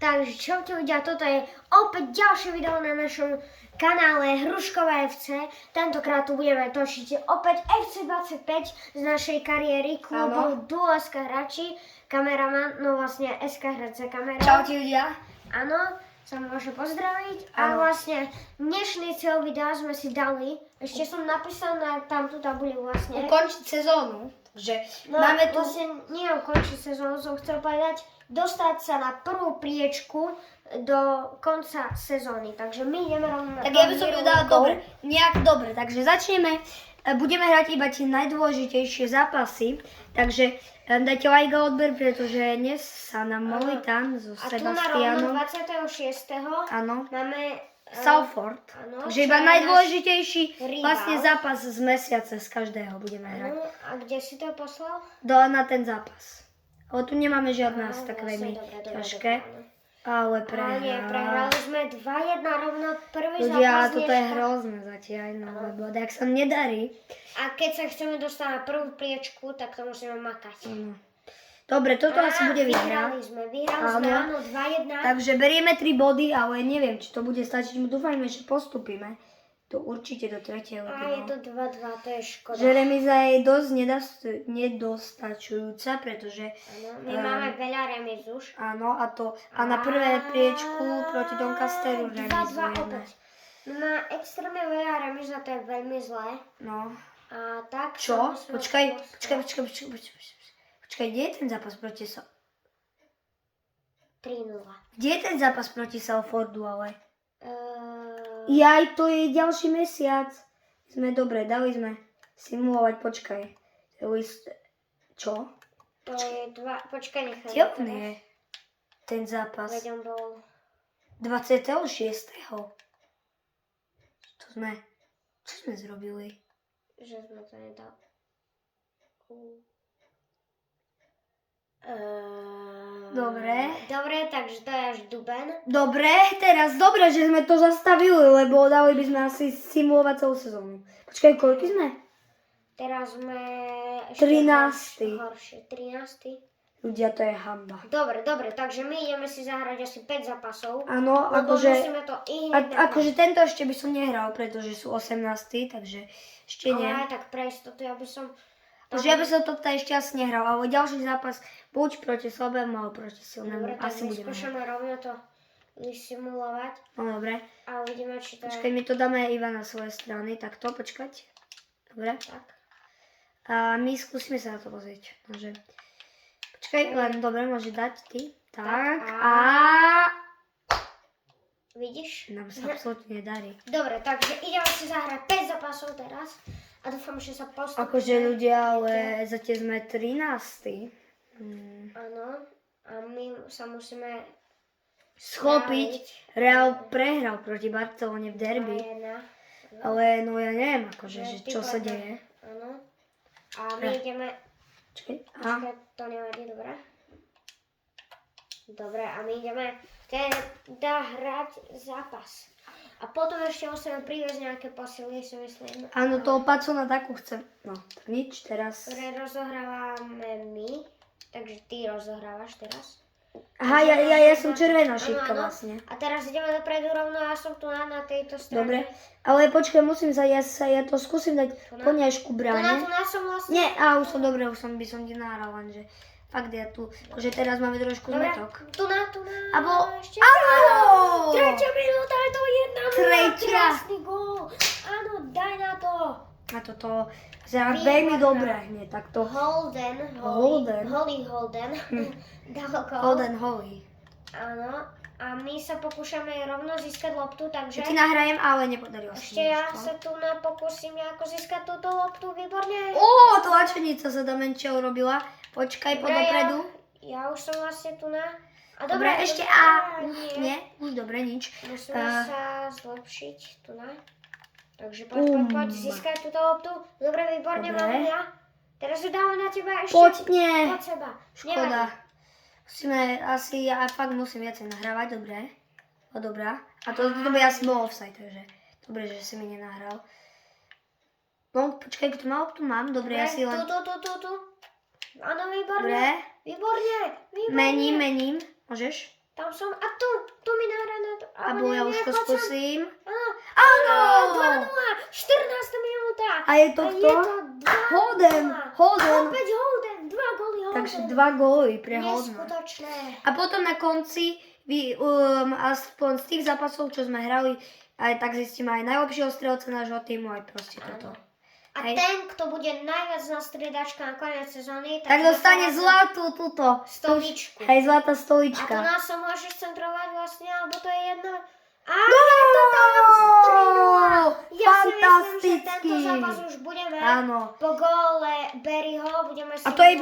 Takže čaute ľudia, toto je opäť ďalšie video na našom kanále Hruškové FC. Tentokrát tu budeme točiť opäť FC25 z našej kariéry klubu Duo SK Hráči. Kameraman, no vlastne SK Hráče kamera. Čaute ľudia. Áno, sa môže pozdraviť. A vlastne dnešný cieľ videa sme si dali, ešte som napísal na tamtú tabuľu vlastne. Ukončiť sezónu. Že No, máme tu... vlastne nie ukončiť sezónu, som chcel povedať, dostať sa na prvú priečku do konca sezóny. Takže my ideme rovno na... Tak ja by som povedala dobre, takže začneme. Budeme hrať iba tie najdôležitejšie zápasy, takže dajte like a odber, pretože dnes sa nám mohli tam so Sebastianom. A tu na rovno 26. Áno. máme... Salford. Áno, Takže iba najdôležitejší vlastne rival. zápas z mesiaca z každého budeme hrať. A kde si to poslal? Na ten zápas. Ale tu nemáme žiadne asi tak veľmi ťažké. Ale prehrali sme 2-1 rovno prvý ľudia, zápas. toto je hrozné zatiaľ, no, lebo tak sa nedarí. A keď sa chceme dostať na prvú priečku, tak to musíme makať. Dobre, toto asi bude vyhrať. Vyhrali sme, áno, 2-1. Takže berieme 3 body, ale neviem, či to bude stačiť. My dúfajme, že postupíme. To určite do tretieho. A je to 2-2, to je škoda. Že remíza je dosť nedostačujúca, pretože... My máme veľa remíz už. Áno, a na prvé priečku proti Doncasteru remizujeme. Má extrémne veľa remíz a to je veľmi zlé. No. A tak... Čo? Počkaj, kde je ten zápas proti 3-0. Kde je ten zápas proti Salfordu, ale? Jaj, to je ďalší mesiac. Dobre, dali sme simulovať, počkaj. Čo? To je 2, počkaj, nechaj. Kde on je ten zápas? Veď on bol... 26. Čo sme zrobili? Že sme to nedali. Dobre, takže to je až duben. Dobre, že sme to zastavili, lebo dali by sme asi simulovať celú sezónu. Počkaj, koľko sme? Teraz sme... 13. Horšie, 13. Ľudia, to je hanba. Dobre, takže my ideme si zahrať asi 5 zápasov. Áno, lebo musíme to akože tento ešte by som nehral, pretože sú 18, takže ešte nie. Ale tak pre istotu, ja by som... Takže ja by som toto ešte asi nehral, ale ďalší zápas buď proti slabému, alebo proti silnému. Dobre, asi tak budeme. vyskúšame rovno to vysimulovať. No dobre. A uvidíme, či to Počkaj, my to dáme iba na svoje strany, tak to počkať. Dobre. Tak. A my skúsime sa na to pozrieť. Takže... Počkaj, len dobre, môže dať ty. Tak. A... Vidíš? Nám sa absolútne nedarí. Dobre, takže ideme si zahrať 5 zápasov teraz. A dúfam, že sa postupíme. Akože ľudia, ale zatiaľ sme 13. Áno. A my sa musíme schopiť. Real prehral proti Barcelone v derby. Ale no ja neviem, akože, že čo sa deje. Áno. A my ideme... Počkaj, to nevadí, dobre. Dobre, a my ideme teda hrať zápas. A potom ešte musíme priviesť nejaké posily, si myslím. Áno, toho Pacona takú chcem. No, tak nič, teraz... Ktoré rozohrávame my. Takže ty rozohrávaš teraz. Aha, ja som červená šípka vlastne. A teraz ideme dopredu rovno, ja som tu na tejto strane. Dobre, ale počkaj, ja to skúsim dať poňažku bráne. Tu na som vlastne. Nie, už som dobre, by som ti nahral, lenže fakt ja tu, že teraz máme trošku zmetok. Tu na. Ešte. Áno! Tretia minúta, je to 1-0. Tretia. Krásny gól. Áno, daj na to. A toto zerá veľmi dobre hneď, takto. Holden. Dal gól. Holly. Áno. A my sa pokúšame rovno získať loptu, takže... Ja ti nahrajem, ale nepodarilo sa. Ešte ja sa tu pokúsim ako získať túto loptu, výborne. Tlačenica sa Damenčia urobila. Počkaj, dopredu. Ja už som vlastne tu na... A dobre, ešte nie, už dobre, nič. Musíme sa zlepšiť tu na. Takže poď, získaj túto loptu. Dobre, výborne, mám ja. Teraz ju dávam na teba ešte. Poď seba. Škoda. Ja fakt musím viacej nahrávať, dobre. Dobrá. A to by asi bol offside, takže dobre, že si mi nenahral. No, počkaj, kto má loptu? Mám, dobre, ja si len... Tu. Áno, výborne. Dobre. Výborne. Mením. Môžeš? Tam som, a tu mi nahrá na to. Abo ja už to skúsim. Áno, Áno! 2-0, 14. minúta. A je to A kto? je to 2-0. Holden. Holden. Opäť Holden, 2 góly Holden. Takže 2 góly pre Holdena. Neskutočné. A potom na konci, aspoň z tých zápasov, čo sme hrali, aj tak zistíme aj najlepšieho strelca nášho týmu, aj proste toto. A Hej. ten, kto bude najviac na striedačka na koniec sezóny, Tak dostane zlatú túto. stoličku. Hej, zlatá A to stolička. nás sa môžeš centrovať vlastne, alebo to je jedno. A Gól! ja si myslím, že Fantastický. tento zápas už budeme Áno. po góle Berryho, budeme si... A to je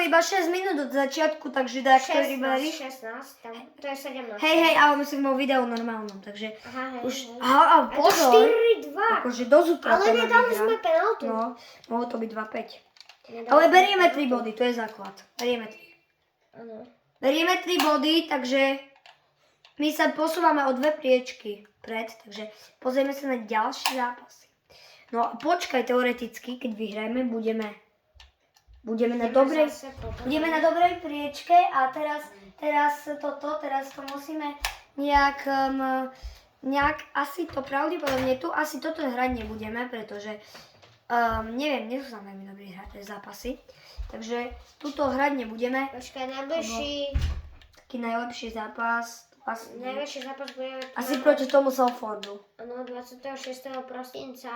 iba 6 minút od začiatku, takže dák to rybári. 16, tam, to je 17. Hej, ale myslím o videu normálnom, takže Aha, hej, už... hej. Aha, a A to pozor. 4-2. Akože dosť Ale utrapená nedali výhra. sme penaltu. No, mohlo to byť 2-5. Nedali Ale sme berieme 3 penaltu. body, to je základ. Berieme 3. Áno. Berieme 3 body, takže my sa posúvame o 2 priečky pred, takže pozrieme sa na ďalšie zápasy. No a počkaj, teoreticky, keď vyhrajeme, budeme na dobrej... Zase potom. Budeme na dobrej priečke a teraz to musíme nejak asi to pravdepodobne tu asi toto hrať nebudeme, pretože neviem, nie sú tam veľmi dobrý zápasy, takže tuto hrať nebudeme. Počkaj, najbližší Najlepší zápas najväčší zápas budeme... asi proti tomu Salfordu. Áno, 26. prosinca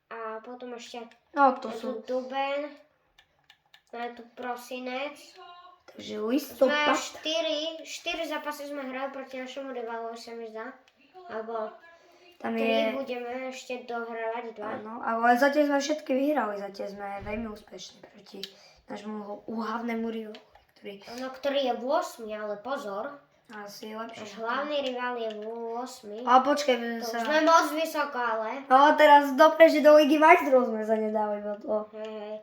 a potom ešte No to je tu sú, duben, je tu prosinec. takže Sme listopad. 4 zápasy sme hrali proti našemu rivalovi, sa mi zdá. Alebo Tam 3 je, budeme ešte dohrávať 2. áno, ale zatiaľ sme všetky vyhrali, zatiaľ sme veľmi úspešní proti nášmu úhavnému rivalovi, ktorý Áno, ktorý je v 8, ale pozor. asi je lepší. Náš hlavný rival je v 8. A počkaj, To už sme moc vysoko, ale... No teraz dopreže do Ligy majstrov sme sa nedali do toho. Hej.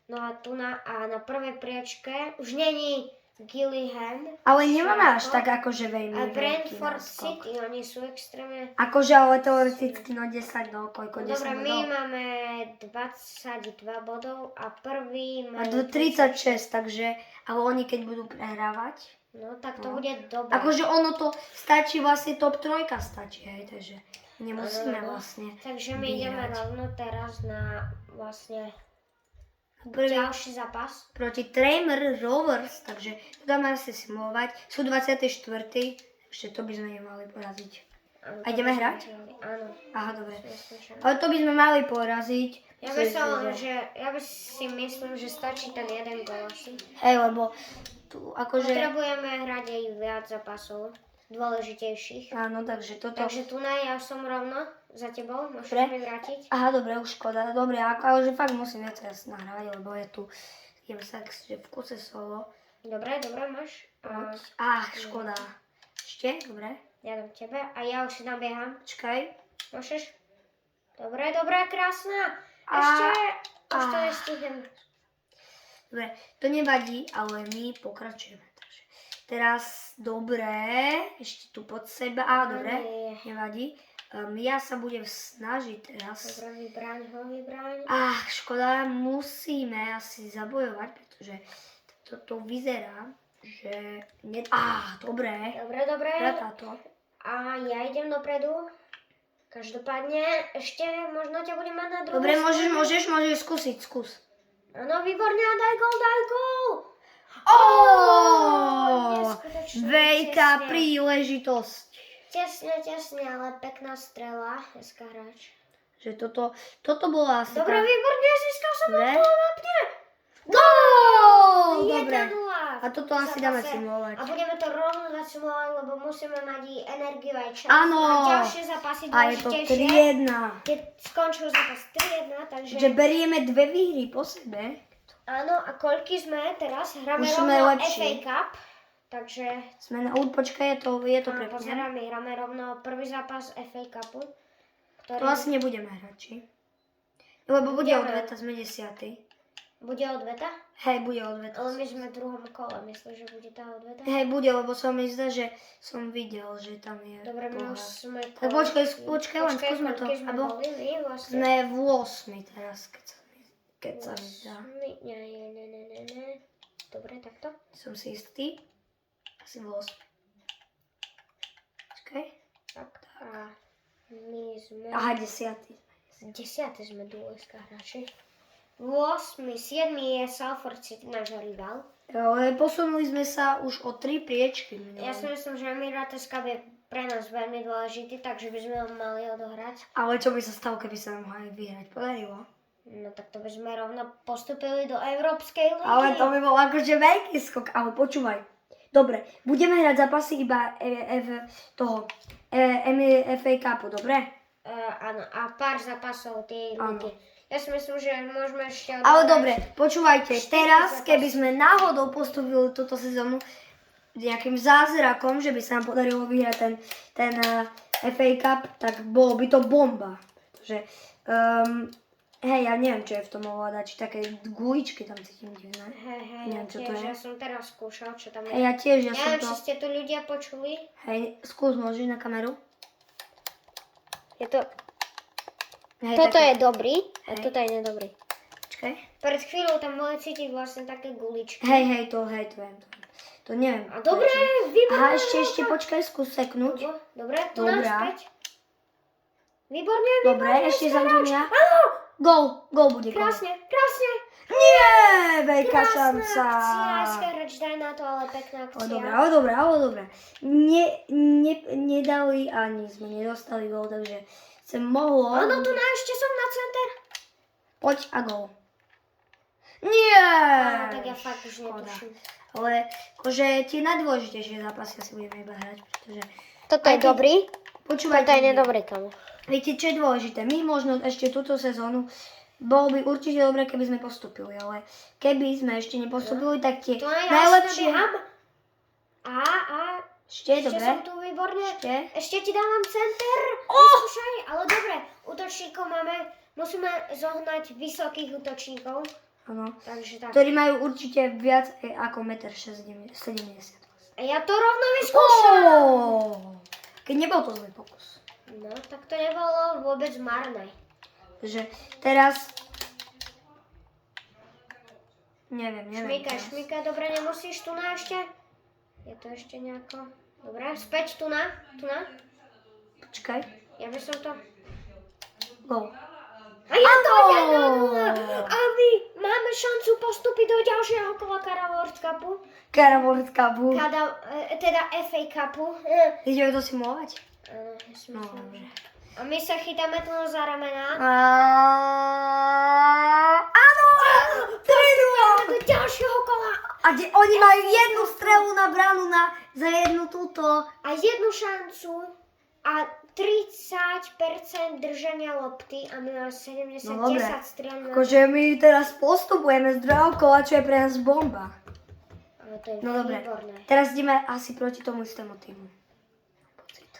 No a tu na prvej priečke už není Gillingham. Ale nemáme až tak akože veľmi A veľký Brentford náskok. City, oni sú extrémne... Akože ale teoreticky no 10, no koľko, 10 Dobre, my bodov. máme 22 bodov a prvý A majú 36, takže, ale oni keď budú prehrávať, No tak to No. bude dobré. akože ono to stačí vlastne top 3 stačí, hej, takže nemusíme Áno. vlastne Takže my ideme vyhrať. rovno teraz na vlastne Prvý ďalší zápas. proti Tramer Rovers, takže to dáme asi simulovať, sú 24. Ešte to by sme nemali poraziť. Áno, A to ideme by sme hrať? chceli. Áno. Aha, dobre. Myslím, že- Ale to by sme mali poraziť. Ja by si myslím, že stačí ten jeden gól asi. Hej, lebo tu akože... Potrebujeme hrať aj viac zápasov, dôležitejších. Áno, takže toto... Takže tu ja som rovno za tebou, môžeš Dobre. mi vrátiť. Aha, dobre, už škoda. Dobre, ale že fakt musím viac nahrávať, lebo je tu... Idem sa že v kuse solo. Dobre, máš. Škoda. Ešte, dobre. Ja dám tebe a ja už si nabieham. Počkaj. Môžeš? Dobre, krásna. A- Ešte, už to a- nestihnem. Dobre, to nevadí, ale my pokračujeme. Takže teraz, dobre, ešte tu pod seba. Dobre, Nie. nevadí. Ja sa budem snažiť teraz. Dobre, vybraň. Škoda, musíme asi zabojovať, pretože toto vyzerá, že... Dobre. Dobre. Táto. A ja idem dopredu. Každopádne, ešte možno ťa budem mať na druhú Dobre, stranu. môžeš skúsiť, skús. Áno, výborne, daj gól. Neskutočne, Veľká tesne. príležitosť. Tesne, ale pekná strela, dneska hráč. Že toto bola asi Dobre, výborne, získal som Dobre. to vápne. Gól! Dobre. 1-0. A toto asi dáme simulovať. A budeme to rovno simulovať, lebo musíme mať i energiu aj čas. Áno. A ďalšie zápasy A je to dôležitejšie. 3-1. Keď skončil zápas 3-1, takže... Že berieme 2 výhry po sebe. Áno, a koľky sme teraz? Hráme Už sme rovno lepší. FA Cup. Takže... Sme na počkaj, je to prepne. Pozerám, my hráme rovno prvý zápas FA Cupu. To asi nebudeme hrať, či? Lebo bude Budeme. odveta, sme 10. Bude odveta? Hej, bude odveta. Ale my sme v druhom kole, myslíš, že bude tá odveta? Hej, bude, lebo sa mi zdá, že som videl, že tam je Dobre, my pohár. už sme... Tak počkaj, len skúsme to. koľky sme Alebo boli my vlastne? sme v 8 teraz, keď sa mi zdá. Nie. Dobre, takto. Som si istý. Asi v 8. sme... Aha, 10. 10. sme duelská hráči. 8. 7. je Salford City, náš rival. Ale posunuli sme sa už o 3 priečky. Ja si myslím, že Emirates Cup je pre nás veľmi dôležitý, takže by sme ho mali odohrať. Ale čo by sa stalo, keby sa nám ho aj vyhrať podarilo? No tak to by sme rovno postupili do Európskej ligy. Ale to by bol akože veľký skok. Ale počúvaj. Dobre, budeme hrať zápasy iba FA Cupu, dobre? Áno, a pár zápasov tej ligy. Ja si myslím, že môžeme ešte odohrať. Ale dobre, počúvajte, 4 teraz, zápasy. keby sme náhodou postupili túto sezónu nejakým zázrakom, že by sa nám podarilo vyhrať ten FA Cup, tak bolo by to bomba. Pretože, hej, ja neviem, čo je v tom ovládať, či také guličky tam cítim divné. Hej, Neviem, čo to je. ja som teraz skúšal, čo tam je. Hej, ja tiež, ja som Neviem, to... či ste tu ľudia počuli. Hej, skús, môžeš na kameru? Je to... Hej, Toto také- je dobrý, a Hej. toto je nedobrý. Počkaj. Pred chvíľou tam boli cítiť vlastne také guličky. Hej, to viem. To neviem. A dobre, Prečo? výborné. Aha, ešte počkaj, skús seknúť. Dobre, tu Dobrá. naspäť. Výborne, Dobre, ešte zamknem ja. Gól bude gól. Krásne. Nie, veľká Krásna šanca. akcia, hráč, daj na to, ale pekná akcia. Ale dobré. Nedali ani sme nedostali gól, takže sa mohlo. Áno, tu ešte som na center. Poď a gól. Nie. Tak ja fakt už Škoda. netuším. Ale akože tie najdôležitejšie zápasy asi budeme iba hrať, pretože... Toto Aj je keď- dobrý, Počúvajte, toto je nedobrý, kamo. viete, čo je dôležité? My možno ešte túto sezónu bolo by určite dobré, keby sme postupili, ale keby sme ešte nepostupili, tak tie To je najlepšie... behám. Ešte, Ešte dobre? som tu výborne. Ešte? Ešte ti dávam center. Vyskúšaj, ale dobre. Útočníkov musíme zohnať vysokých útočníkov. Áno. Takže tak. Ktorí majú určite viac ako 1,70 m. A ja to rovno vyskúšam. Keď nebol to zlý pokus. No, tak to nebolo vôbec marné. Takže teraz... Neviem. Šmykaj, dobre, nemusíš tu na ešte? Je to ešte nejako... Dobre, späť tu na. Počkaj. Ja by som to... Gól. A je to Áno. 1-0. A my máme šancu postúpiť do ďalšieho kola Carabao Cupu. Carabao Cupu. Teda FA Cupu. Ideme to simulovať? Áno, ja si No, myslím. dobre. A my sa chytáme tu za ramena. Áno! 3-0! Do ďalšieho kola. A oni majú jednu strelu na bránu za jednu túto. A jednu šancu. A 30% držania lopty. A my máme 70, No dobre. 10 striel na... Akože my teraz postupujeme z druhého kola, čo je pre nás bomba. Ale to je No dobre. výborné. Teraz ideme asi proti tomu istému týmu. Pocit.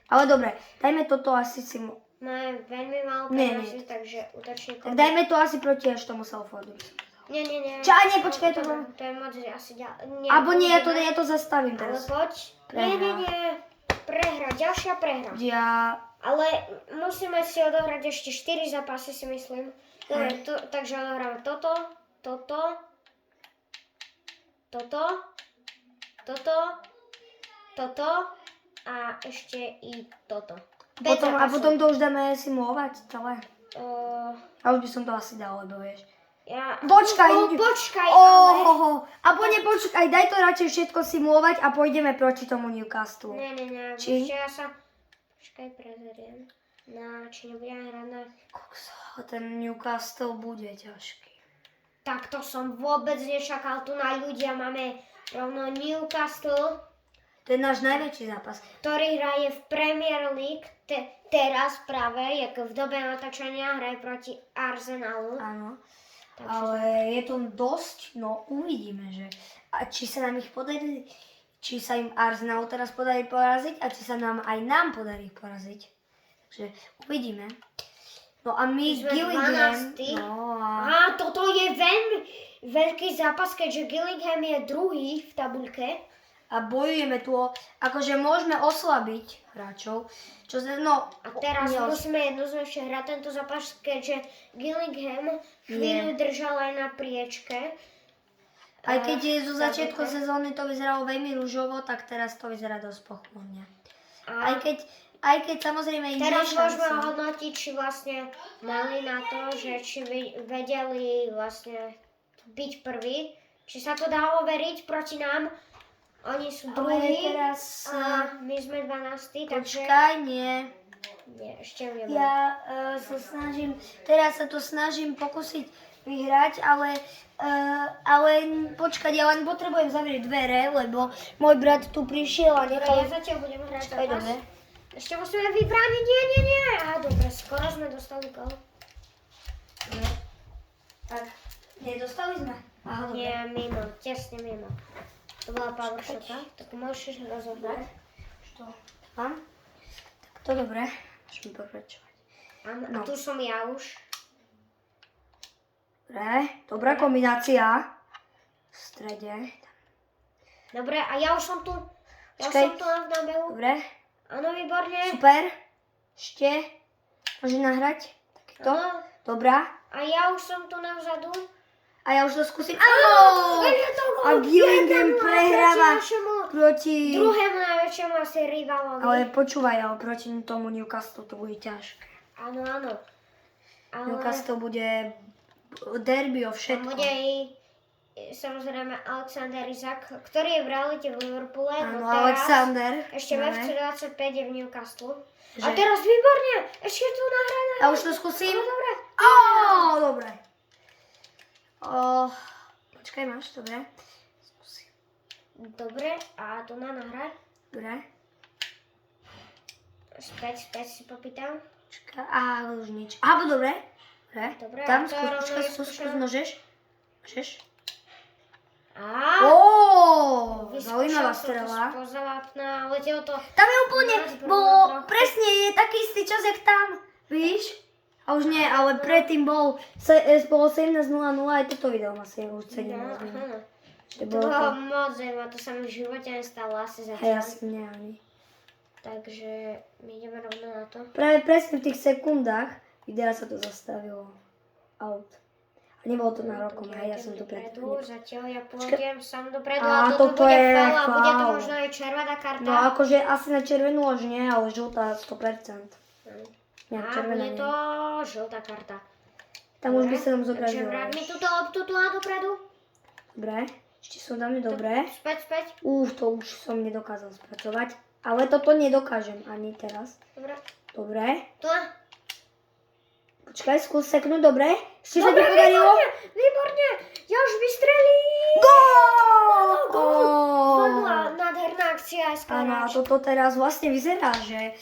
Ale dobre, dajme toto asi si... Máme veľmi málo Nie, peniazy, takže útočníkov... Tak dajme to asi proti až tomu Salfordu. Nie. Čo, a nie, počkaj, to mám. To je moc asi ďalej. Alebo nie, ja to zastavím Ale teraz. poď. Nie. Prehra, ďalšia prehra. Ja... Ale musíme si odohrať ešte 4 zápasy, si myslím. Dobre, takže odohráme toto a ešte i toto. A potom to už dáme simulovať celé. A už by som to asi dal, lebo vieš. Počkaj. Počkaj, ale... Alebo nepočkaj, daj to radšej všetko simulovať a pôjdeme proti tomu Newcastle. Nie. Či? Ešte ja sa... Počkaj, prezeriem. Či nebudeme hrať na... Ten Newcastle bude ťažký. Tak to som vôbec nečakal. Tu na ľudia máme rovno Newcastle, To je náš najväčší zápas. ktorý hraje v Premier League. Teraz práve, jak v dobe natáčania, hraje proti Arsenalu. Áno. Takže... Ale je to dosť, no uvidíme, že. A či sa nám ich podarí, či sa im Arsenalu teraz podarí poraziť a či sa nám podarí poraziť. Takže uvidíme. No a my Sme Gillingham, 12. no a Á, toto je veľmi veľký zápas, keďže Gillingham je druhý v tabuľke. bojujeme tu akože môžeme oslabiť hráčov, čo sa, no... A teraz musíme jednoznačne hrať tento zápas, keďže Gillingham chvíľu držal aj na priečke. Aj keď je zo začiatku sezóny to vyzeralo veľmi ružovo, tak teraz to vyzerá dosť pochmurne. Aj keď aj keď samozrejme je Teraz môžeme šanca. hodnotiť, či vlastne mali na to, že či vedeli vlastne byť prvý. Či sa to dá overiť proti nám. Oni sú Ale druhí teraz... a my sme 12, takže... Počkaj, nie. Nie, ešte nemám. Ja sa snažím, teraz sa to snažím pokúsiť vyhrať, ale počkať, ja len potrebujem zavrieť dvere, lebo môj brat tu prišiel a Dobre, nechal... ja zatiaľ budem hrať Počkaj, zápas. dobre. Ešte musíme vybrániť, nie. Á, dobre, skoro sme dostali gol. Tak, nedostali sme? Aha, dobre. Nie, mimo, tesne mimo. To bola power shota, tak môžeš rozohrať. Čo? Mám? Tak to dobre, môžeme pokračovať. A tu som ja už. Dobre, dobrá kombinácia. V strede. Dobre, a ja už som tu. Ja Počkaj. som tu v nábehu. Dobre, Áno, výborne. super. Ešte. Môže nahrať. Takto. Áno. Dobrá. A ja už som tu navzadu. A ja už to skúsim. Áno! A Gillingham prehráva proti... druhému najväčšiemu asi rivalovi. Ale počúvaj, ale proti tomu Newcastle to bude ťažké. Áno. Ale Newcastle bude derby o tam všetko. bude i samozrejme Alexander Isak, ktorý je v realite v Liverpoole. Áno, no teraz Alexander. ešte v Máme. FC 25 je v Newcastle. A Že- teraz výborne, ešte tu nahrané. A už to skúsim. No, dobre. Dobre. Počkaj, máš, dobre. Skúsim. Dobre, a tu na nahraj. Dobre. Späť si popýtam. Počkaj, už nič. Dobre. Dobre. Dobre, Tam a to rovno skús, vyskúšam. môžeš. Môžeš. Á, Zaujímavá vyskúšal som to strela. spoza vápna, letelo to. Tam je úplne, Nás bo bolo trochu. presne je taký istý čas, jak tam, víš? A už nie, ale predtým bolo 17:00, aj toto video má už 17 No, minút. aha. Že To bolo bolo to, moc zaujímavé, to sa mi v živote nestalo asi hej, zatiaľ. asi mne ani. Takže my ideme rovno na to. Práve presne v tých sekundách videa sa to zastavilo. Out. A nebolo to na rokom, hej, ja som tu pred... Zatiaľ ja pôjdem sám dopredu Á, a toto toto bude je faul a bude to faul. možno aj červená karta. No akože asi na červenú už nie, ale žltá 100%. Nie, A červená bude nie. to žltá karta. Tam už by sa nám Takže zobrazilo. vráť mi túto loptu tu a dopredu. Dobre, ešte sú dáme dobre. Späť. To už som nedokázal spracovať. Ale toto nedokážem ani teraz. Dobre. Dobre. Tu a. Počkaj, skús seknúť, dobre? Ešte sa ti Dobre, podarilo? výborne. Ja už vystrelí. Gól! Nádherná akcia aj Áno, a skaráč. toto teraz vlastne vyzerá, že...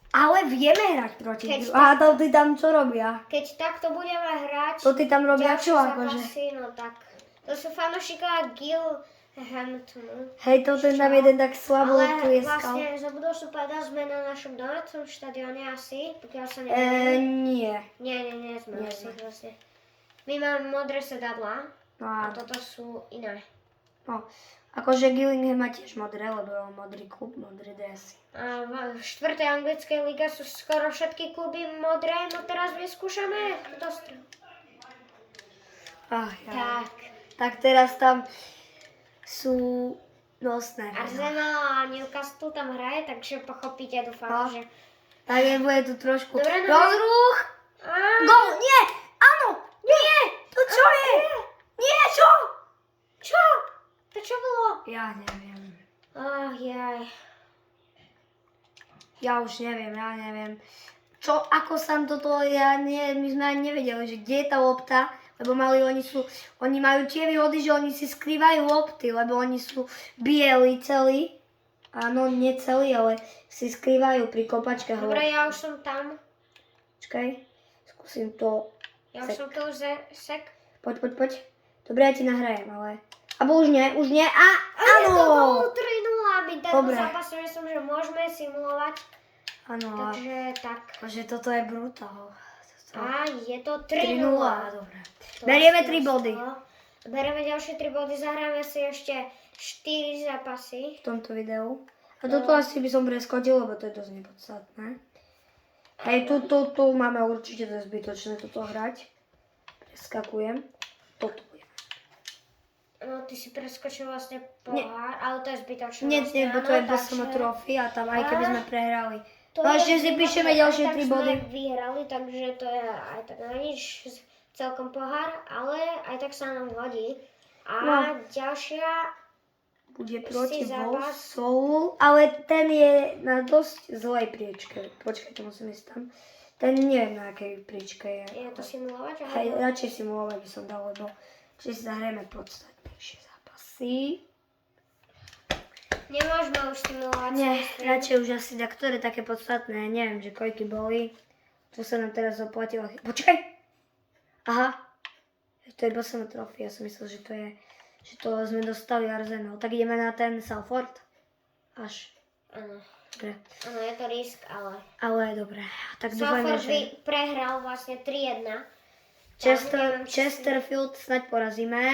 Ale vieme hrať proti. Keď A to ty tam čo robia? Keď takto budeme hrať, To ty tam robia ďalšie čo akože? zápasy, no tak. To sú fanúšikovia Gilhamptonu. Hej, to ten tam jeden tak slabo Ale tlieskal. vlastne zabudol som povedať, sme na našom domácom štadióne asi, pokiaľ sa neviem. Nie. Nie sme Nie asi sme. vlastne. My máme modré sedadlá No a a toto sú iné. no, akože Gillingham má tiež modré, lebo je modrý klub, modré dresy. A v 4. anglickej lige sú skoro všetky kluby modré, no teraz vyskúšame dostrel. Tak. Tak teraz tam sú nosné. Arsenal a Newcastle tam hraje, takže pochopíte, dúfam, No. že... Tak je bude tu trošku Dobre, no. rozruch. Á, Gól, nie, áno, nie, to čo je? Nie, čo? čo? To čo bolo? Ja neviem. Jaj. Ja už neviem. Čo, ako sa toto, my sme ani nevedeli, že kde je tá lopta, lebo oni majú tie výhody, že oni si skrývajú lopty, lebo oni sú bieli celí. Áno, nie celí, ale si skrývajú pri kopačkách. Dobre, ja už som tam. Počkaj, skúsim to. Ja už som tu sek. Poď. Dobre, ja ti nahrajem, ale... Abo už nie. To bolo Áno! 3-0, my tento Dobre. zápas si myslím, že môžeme simulovať. Áno, Takže tak. že toto je brutál. A je to 3-0, 3-0. dobre. To Berieme asi 3 body ostalo. Bereme ďalšie 3 body, zahráme si ešte 4 zápasy. v tomto videu. A toto asi by som preskočil, lebo to je dosť nepodstatné. Hej, tu máme určite, to je zbytočné toto hrať. Preskakujem. Toto bude. No, ty si preskočil vlastne Nie. pohár, ale to je zbytočné. Nie, vlastne, bo to áno, je bez takže- trofy a tam aj keby sme prehrali, To No je ešte si výborné, píšeme aj ďalšie tak 3 sme body. vyhrali, takže to je aj tak na nič celkom pohár, ale aj tak sa nám hodí. A No. ďalšia, Bude proti zápas. Soul, ale ten je na dosť zlej priečke. Počkajte, musím ísť tam. Ten neviem na akej priečke je. je to simulovať? Hej, Alebo... radšej simulovať by som dal, lebo či si zahrajeme podstatnejšie zápasy. Nemôžeme už simulovať. Nie, si myslím. radšej už asi na ktoré také podstatné, neviem, že koľky boli. Tu sa nám teraz oplatilo. Počkaj! Aha, to je Boston Trophy, ja som myslel, že to sme dostali Arsenal. Tak ideme na ten Salford? Až. Áno. Dobre. Áno, je to risk, ale... Ale dobre, tak dúfajme, Salford že prehral vlastne 3-1. Chesterfield snaď porazíme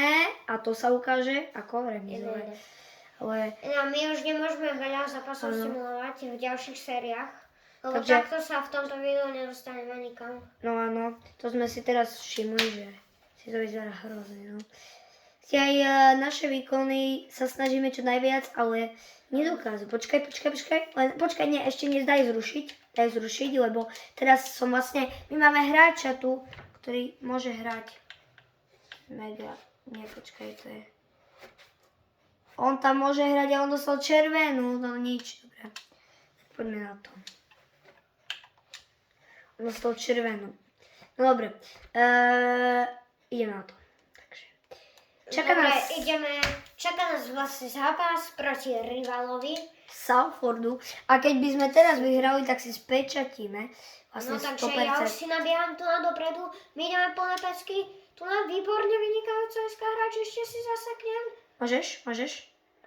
a to sa ukáže ako remizové. Ale No, my už nemôžeme veľa zápasov Áno. simulovať v ďalších sériách, lebo Takže- takto sa v tomto videu nedostaneme nikam. no áno, to sme si teraz všimli, že si to vyzerá hrozne. No. Si aj naše výkony sa snažíme čo najviac, ale nedokážu. Počkaj. Počkaj, nie, ešte daj zrušiť, lebo teraz som vlastne, my máme hráča tu, ktorý môže hrať mega, nie, počkaj, to je. On tam môže hrať a on dostal červenú, no nič, dobre. Poďme na to. On dostal červenú. No dobre, ideme na to. Takže. Čaká nás vlastne zápas proti rivalovi. Salfordu. A keď by sme teraz vyhrali, tak si spečatíme vlastne No takže 100%. ja už si nabieham tu na dopredu, my ideme plné pecky, tu na výborne vynikajúca SK hráč, ešte si zaseknem. Môžeš?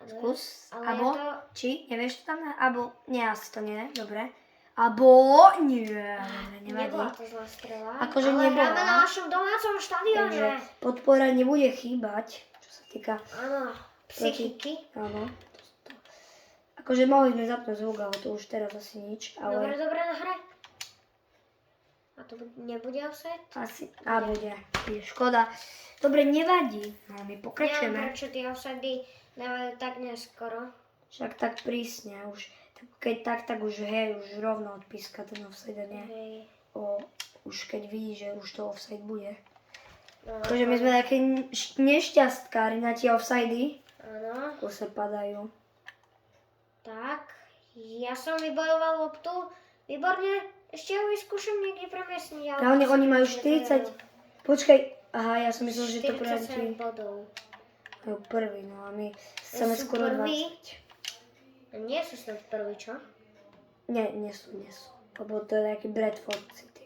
Skús. Ale Abo, je to- či, nevieš to tam? Abo, nie, asi to nie, dobre. Abo, nie, dobre, nevadí. Nebola to zlá strela, Akože ale nebola. hráme na našom domácom Takže štadióne. podpora nebude chýbať, čo sa týka, Áno, psychiky. áno. Akože mohli sme zapnúť zvuk, ale to už teraz asi nič, ale Dobre, nahraj. A to nebude offset? asi, a bude, škoda. Dobre, nevadí, no my Neviem, pokračujeme. prečo tie offsety dávajú tak neskoro. Však tak prísne, už, keď tak už hej, už rovno odpíska ten offside, a nie? Hej. Už keď vidí, že už to offside bude. No, Takže my sme také nešťastkári na tie offsidy, Áno, ako sa padajú. tak. Ja som vybojoval loptu. Výborne. Ešte ho vyskúšam niekde premiesniť. ale A oni majú že to je 40, počkaj, aha, ja som myslel, že to 47 proti bodov. majú prvý, no a my chceme Sú skoro prví. 20. Nie sú snad prvý, čo? Nie sú. Lebo to je nejaký Bradford City.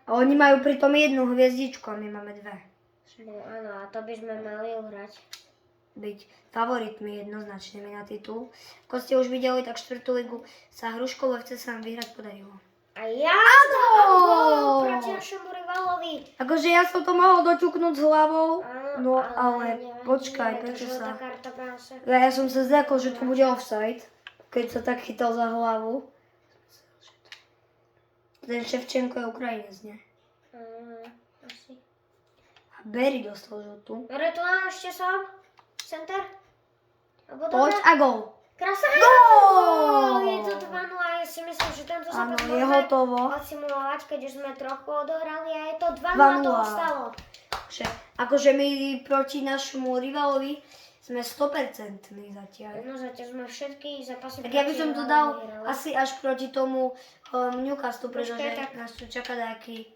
A oni majú pritom jednu hviezdičku a my máme dve. No áno, a to by sme mali uhrať. Byť favoritmi jednoznačnými na titul. Ako ste už videli, tak 4. ligu sa Hruškov FC sa nám vyhrať podarilo. A ja proti našemu rivalovi. Akože ja som to mohol doťuknúť s hlavou, Áno, no ale nevadí, počkaj, pretože prečo žltá sa... karta práce. Ja som sa zľakol, že to bude offside, keď sa tak chytal za hlavu. Ten Ševčenko je Ukrajinec, nie? Asi. A Berry dostal žltú. Dobre, tu mám ešte som. Center. Alebo Poď dobre. a gol! Krásne. Gól! Je to 2-0 a ja si myslím, že tento Áno, zápas je môžeme hotovo. odsimulovať, keď už sme trochu odohrali a je to 2-0 to 2:0. ostalo. Akože my proti našemu rivalovi sme 100% zatiaľ. No zatiaľ sme všetky zápasy Tak ja by som to proti dal rivalovi vyhrali. asi až proti tomu Newcastle, pretože Počkaj, tak- nás tu čaká nejaký...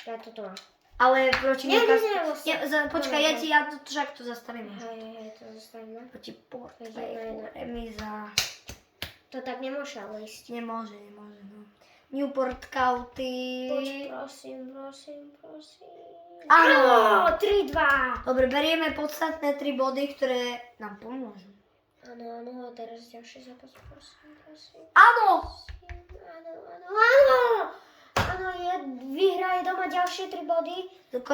Ja toto mám. Ale proti Nie, Newcastle... nie, počkaj, no, ja to však to zastavím. Hej, to zostavíme. Proti Port, Jedna. remíza. To tak nemôže ale ísť. Nemôže, no. Newport County. Poď, prosím. Áno. 3-2. Dobre, berieme podstatné 3 body, ktoré nám pomôžu. Áno, a teraz ďalší zápas, prosím. Áno! Áno, vyhraje doma ďalšie 3 body.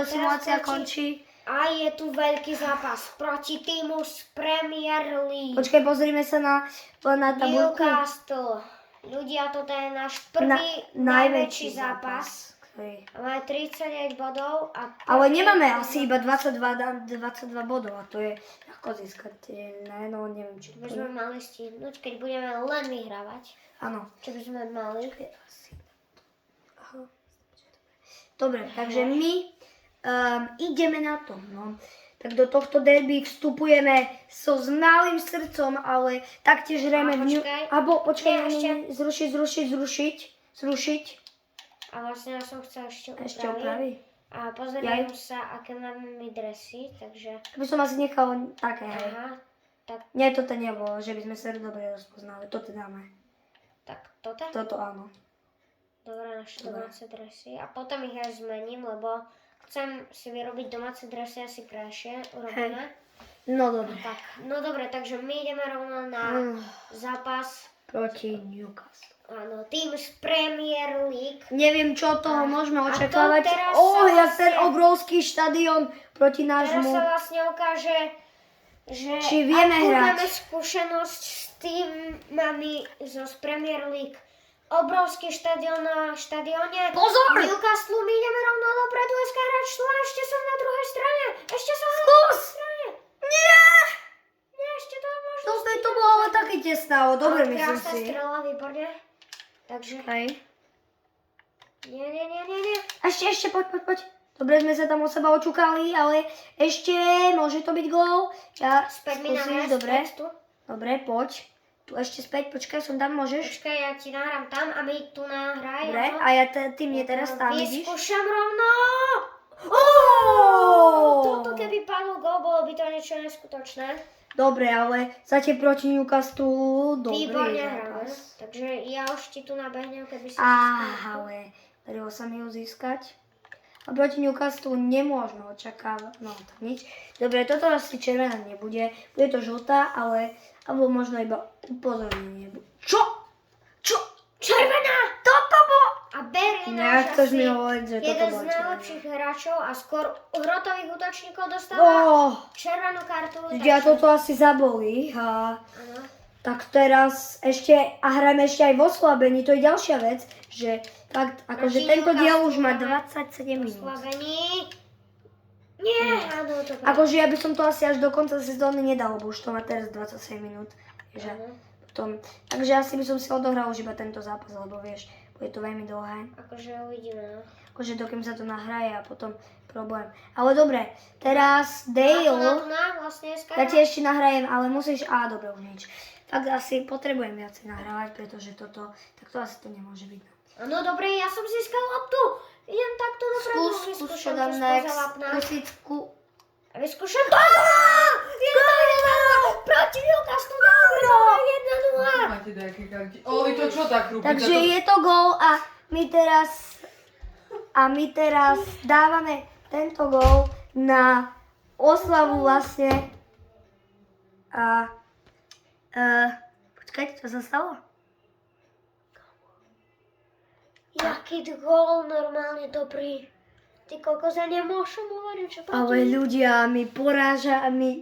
Simulácia Teraz končí. A je tu veľký zápas proti týmu z Premier League. Počkaj, pozrime sa na tabuľku. Newcastle. Ľudia, toto je náš prvý najväčší zápas. Ktorý... Máme 39 bodov a... Ale nemáme asi iba 22 bodov a to je ako získateľné, no neviem, či to By sme je. mali stihnúť, keď budeme len vyhrávať. Áno. Čo by sme mali? Aha. Dobre, takže my ideme na to, no. Tak do tohto derby vstupujeme s malým srdcom, ale taktiež hráme v ňu... počkaj. Počkaj, Nie, zrušiť. A vlastne ja som chcela ešte Ešte upraviť. opraví. A pozriem sa, aké máme my dresy, takže... To by som asi nechal také, hej. Aha, tak, Nie, toto nebolo, že by sme sa dobre rozpoznali. Toto dáme. tak toto. Toto áno. Dobre, naše Dobre. domáce dresy. A potom ich aj zmením, lebo chcem si vyrobiť domáce dresy asi krajšie urobené. No dobre. Tak, no dobre, takže my ideme rovno na zápas. Proti Newcastle. Áno, tým z Premier League. Neviem, čo od toho môžeme to očakávať. teraz sa Jak ten vlastne- obrovský štadión proti Teraz nášmu. sa vlastne ukáže, že Či vieme akú hrať. máme skúsenosť s týmami z Premier League. Obrovský štadión na štadióne. Pozor! Newcastle, my ideme rovno dopredu, SK hráč tu a ešte som na druhej strane. Ešte som na Skús! druhej strane. Nie! Nie, ešte to možno. To bolo ale také tesné, ale dobre myslím Krásna si. strela, výborne. Takže, Hej. nie. Ešte, poď. Dobre, sme sa tam o seba očukali, ale ešte môže to byť gól. Ja Späť mi nahraj, dobre. späť tu. Dobre, poď. Tu ešte späť, počkaj, som tam, môžeš? Počkaj, ja ti nahrám tam a my tu nahraj. Dobre, áno. a ty mne teraz tam vidíš? Vyskúšam rovno. Toto keby padlo gól, bolo by to niečo neskutočné. Dobre, ale zatiaľ proti Newcastle dobrý Výborne hráme. zápas. Takže ja už ti tu nabehnem, keby si Ale darilo sa mi ho získať. A proti Newcastle nemôžeme očakávať, no tak nič. Dobre, toto asi červená nebude, bude to žltá, alebo možno iba upozornenie. Čo? Červená! Toto bolo! A Ber je náš Nechceš asi mi hovoriť, že toto jeden bolo z červená. najlepších hráčov a skôr hrotových útočníkov dostáva červenú kartu. Ja toto asi zabolí. A Áno. tak teraz ešte, a hráme ešte aj v oslabení, to je ďalšia vec, že fakt, akože Proti tento diel už má Newcastle 27 minút. Oslabení. Nie, áno, to pravda. Akože ja by som to asi až do konca sezóny nedal, lebo už to má teraz 27 minút. Takže, Áno. takže asi by som si odohral už iba tento zápas, lebo vieš, bude to veľmi dlhé. Akože uvidíme, no. Akože dokým sa to nahraje a potom problém. Ale dobre, teraz Na Dale, vlastne ja ti ešte nahrajem, ale musíš, dobre, už nič. Tak asi potrebujem viacej nahrávať, pretože toto, tak to asi to nemôže byť. Áno, dobre, ja som získal loptu. Idem takto dopredu, Skús, čo vyskúšam dám to next, spoza vápna. kusicku. Vyskúšam to! Je to 1-0 proti Newcastle, dobre, 1-0. Máte nejaké karty. Oli, to čo tak rúbi? Takže je to gól a my teraz dávame tento gól na oslavu vlastne. Počkajte, čo sa stalo? Jaký gól normálne dobrý. Ty kokos, ja nemôžem hovoriť, čo proti. Ale ľudia, my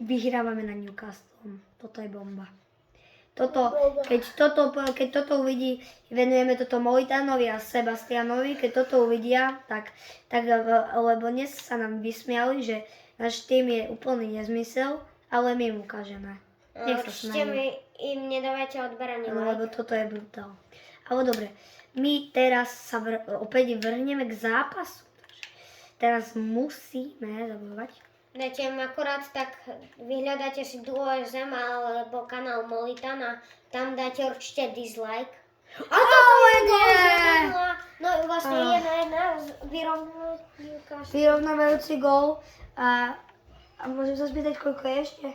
vyhrávame na Newcastle. Toto je bomba. Keď toto uvidí, venujeme toto Molitanovi a Sebastianovi, keď toto uvidia, tak lebo dnes sa nám vysmiali, že náš tým je úplný nezmysel, ale my im ukážeme. Nech sa Určite smejú. mi im nedávajte odberaný Lebo like. toto je brutál. Ale dobre, my teraz sa opäť vrhneme k zápasu. Teraz musíme zabojovať. Dajte im akorát tak, vyhľadáte si Duo SM alebo kanál Molitan a tam dáte určite dislike. A toto je gól, 1-0. No vlastne 1-1 Vyrovnávajúci gól a môžem sa spýtať, koľko je ešte?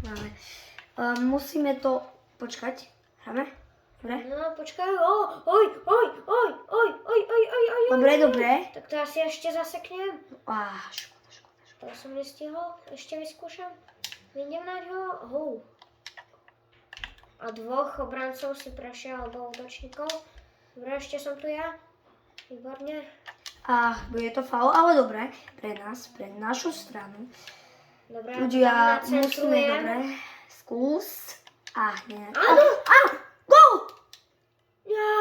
Máme. Musíme to počkať. Hráme? Dobre? No počkaj, oj. Dobre. Tak to asi ešte zaseknem. Škoda. To som nestihol, ešte vyskúšam. Vidím na ňo, A dvoch obrancov si prešiel, alebo útočníkov. Dobre, ešte som tu ja. Výborne. Bude to faul, ale dobre. Pre nás, pre našu stranu. Dobre, Ľudia, tam musíme, nacentrujem. dobre. Skús. Nie. Áno! Gól! Ja!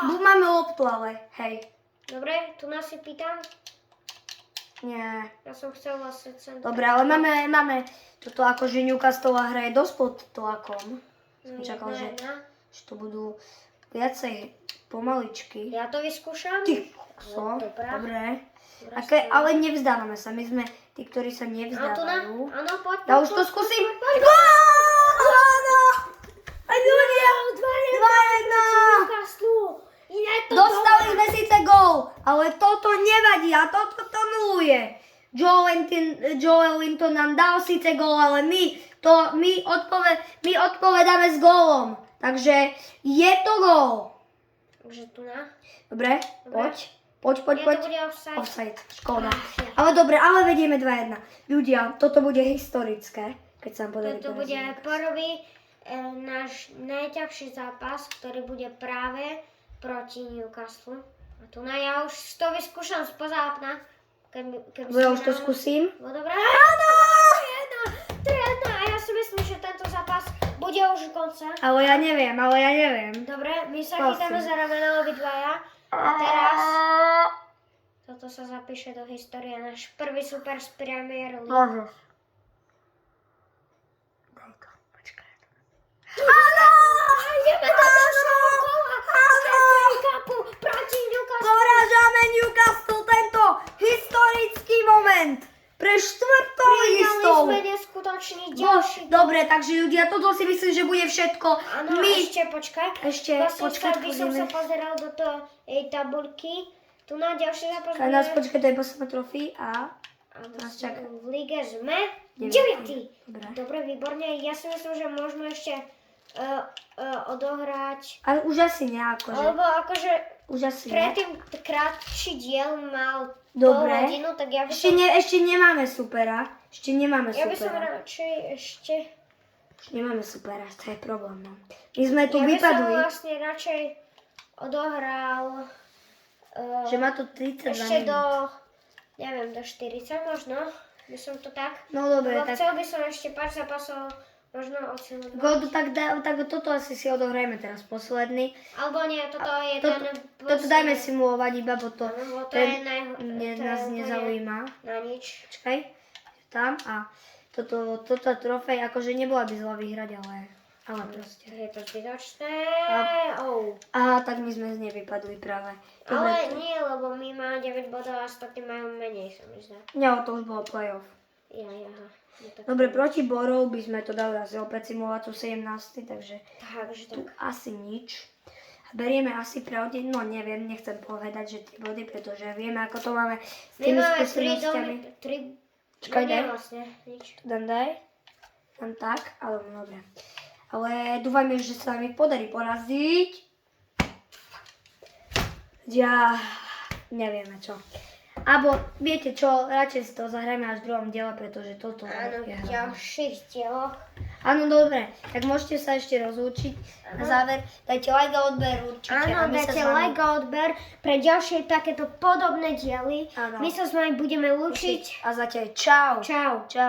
Máme loptu, ale hej. Dobre, tu nás si pýtam. Nie. Ja som chcela sice... Dobre, ale máme toto akože Newcastle hraje dosť pod tlakom. Som čakal, že to budú viacej pomaličky. Ja to vyskúšam. Ty so, Dobrá. dobre. Dobrá, Ale nevzdávame sa, my sme tí, ktorí sa A tu na... nevzdávajú. Áno, poď. Ja už to skúsim. Áno! A ľudia! 2-1! Dostali sme síce gól, ale toto nevadí a toto to nuluje. Joel Linton nám dal síce gól, ale my odpovedáme s gólom. Takže je to gól. Takže tu na. Dobre, poď. To bude offside. Offside, škoda. Ale dobre, ale vedieme 2-1. Ľudia, toto bude historické, keď sa nám podarí Toto bude prvý náš najťažší zápas, ktorý bude práve proti Newcastle. A tu na ja už to vyskúšam spoza okna. Ja už to skúsim. No dobré. Áno! 3-1. A ja si myslím, že tento zápas bude už konca. Ale ja neviem. Dobre, my sa Prosím. chytáme za rameno obidvaja. A teraz toto sa zapíše do histórie. Náš prvý super z Premier League. Môžeš. Ideme do ďalšieho kola. FA Cupu proti Newcastle. Porážame Newcastle, tento historický moment. Pre štvrtou Pridali listou. sme neskutočný ďalší. Dobre, takže ľudia, toto si myslím, že bude všetko. Áno, ešte počkaj. Vlastne by som sa pozeral do tej tabuľky. Tu na ďalší zápas A nás počkaj, to je posledná trofí a... nás čaká. v lige sme 9. Dobre. Dobre, výborne. Ja si myslím, že môžeme ešte odohrať. Ale už asi nie, akože. Alebo akože Už asi nie. predtým krátší diel mal Dobre. pol hodinu, tak ja by som... Ešte nemáme supera. Ja by som radšej ešte... Už nemáme supera, to je problém. No. My sme tu Ja by som vypadli. vlastne radšej odohral... Že má to 32 ešte minút. do... Neviem, do 40 možno. By som to tak... No dobre, Lebo tak... chcel by som ešte pár zápasov možno ocenovať. Tak toto asi si odohrajme teraz posledný. Alebo nie, toto je Toto ten... dajme simulovať iba, bo to Lebo to ten je nás úplne nezaujíma. Na nič. Počkaj, tam a toto trofej, akože nebola by zlá vyhrať, ale proste. Je to zbytočné. A- Aha, tak my sme z nej vypadli práve. Dobre, Ale nie, lebo my máme 9 bodov a ostatní majú menej, sa mi zdá. nie, to už bolo playoff. Ja. No, tak Dobre, proti Borov by sme to dali asi opäť simulovať tu 17, takže Takže tu tak. asi nič. A berieme asi pravde, no neviem, nechcem povedať, že tie body, pretože vieme, ako to máme s My tými máme 3 skúsenostiami. Čakaj, nie, daj. vlastne, nič. Tam tak, ale no dobre. Ale dúfajme, že sa nám ich podarí poraziť. Ja nevieme čo. Abo viete čo, radšej si to zahrajme až v druhom diele, pretože toto Áno, je v hrozné. ďalších dieloch. Áno, dobre, tak môžete sa ešte rozlúčiť. Na záver dajte like a odber určite. Áno, a my sa dajte s vami- like a odber pre ďalšie takéto podobné diely. Áno. My sa s vami budeme lúčiť. A zatiaľ čau. Čau. Čau.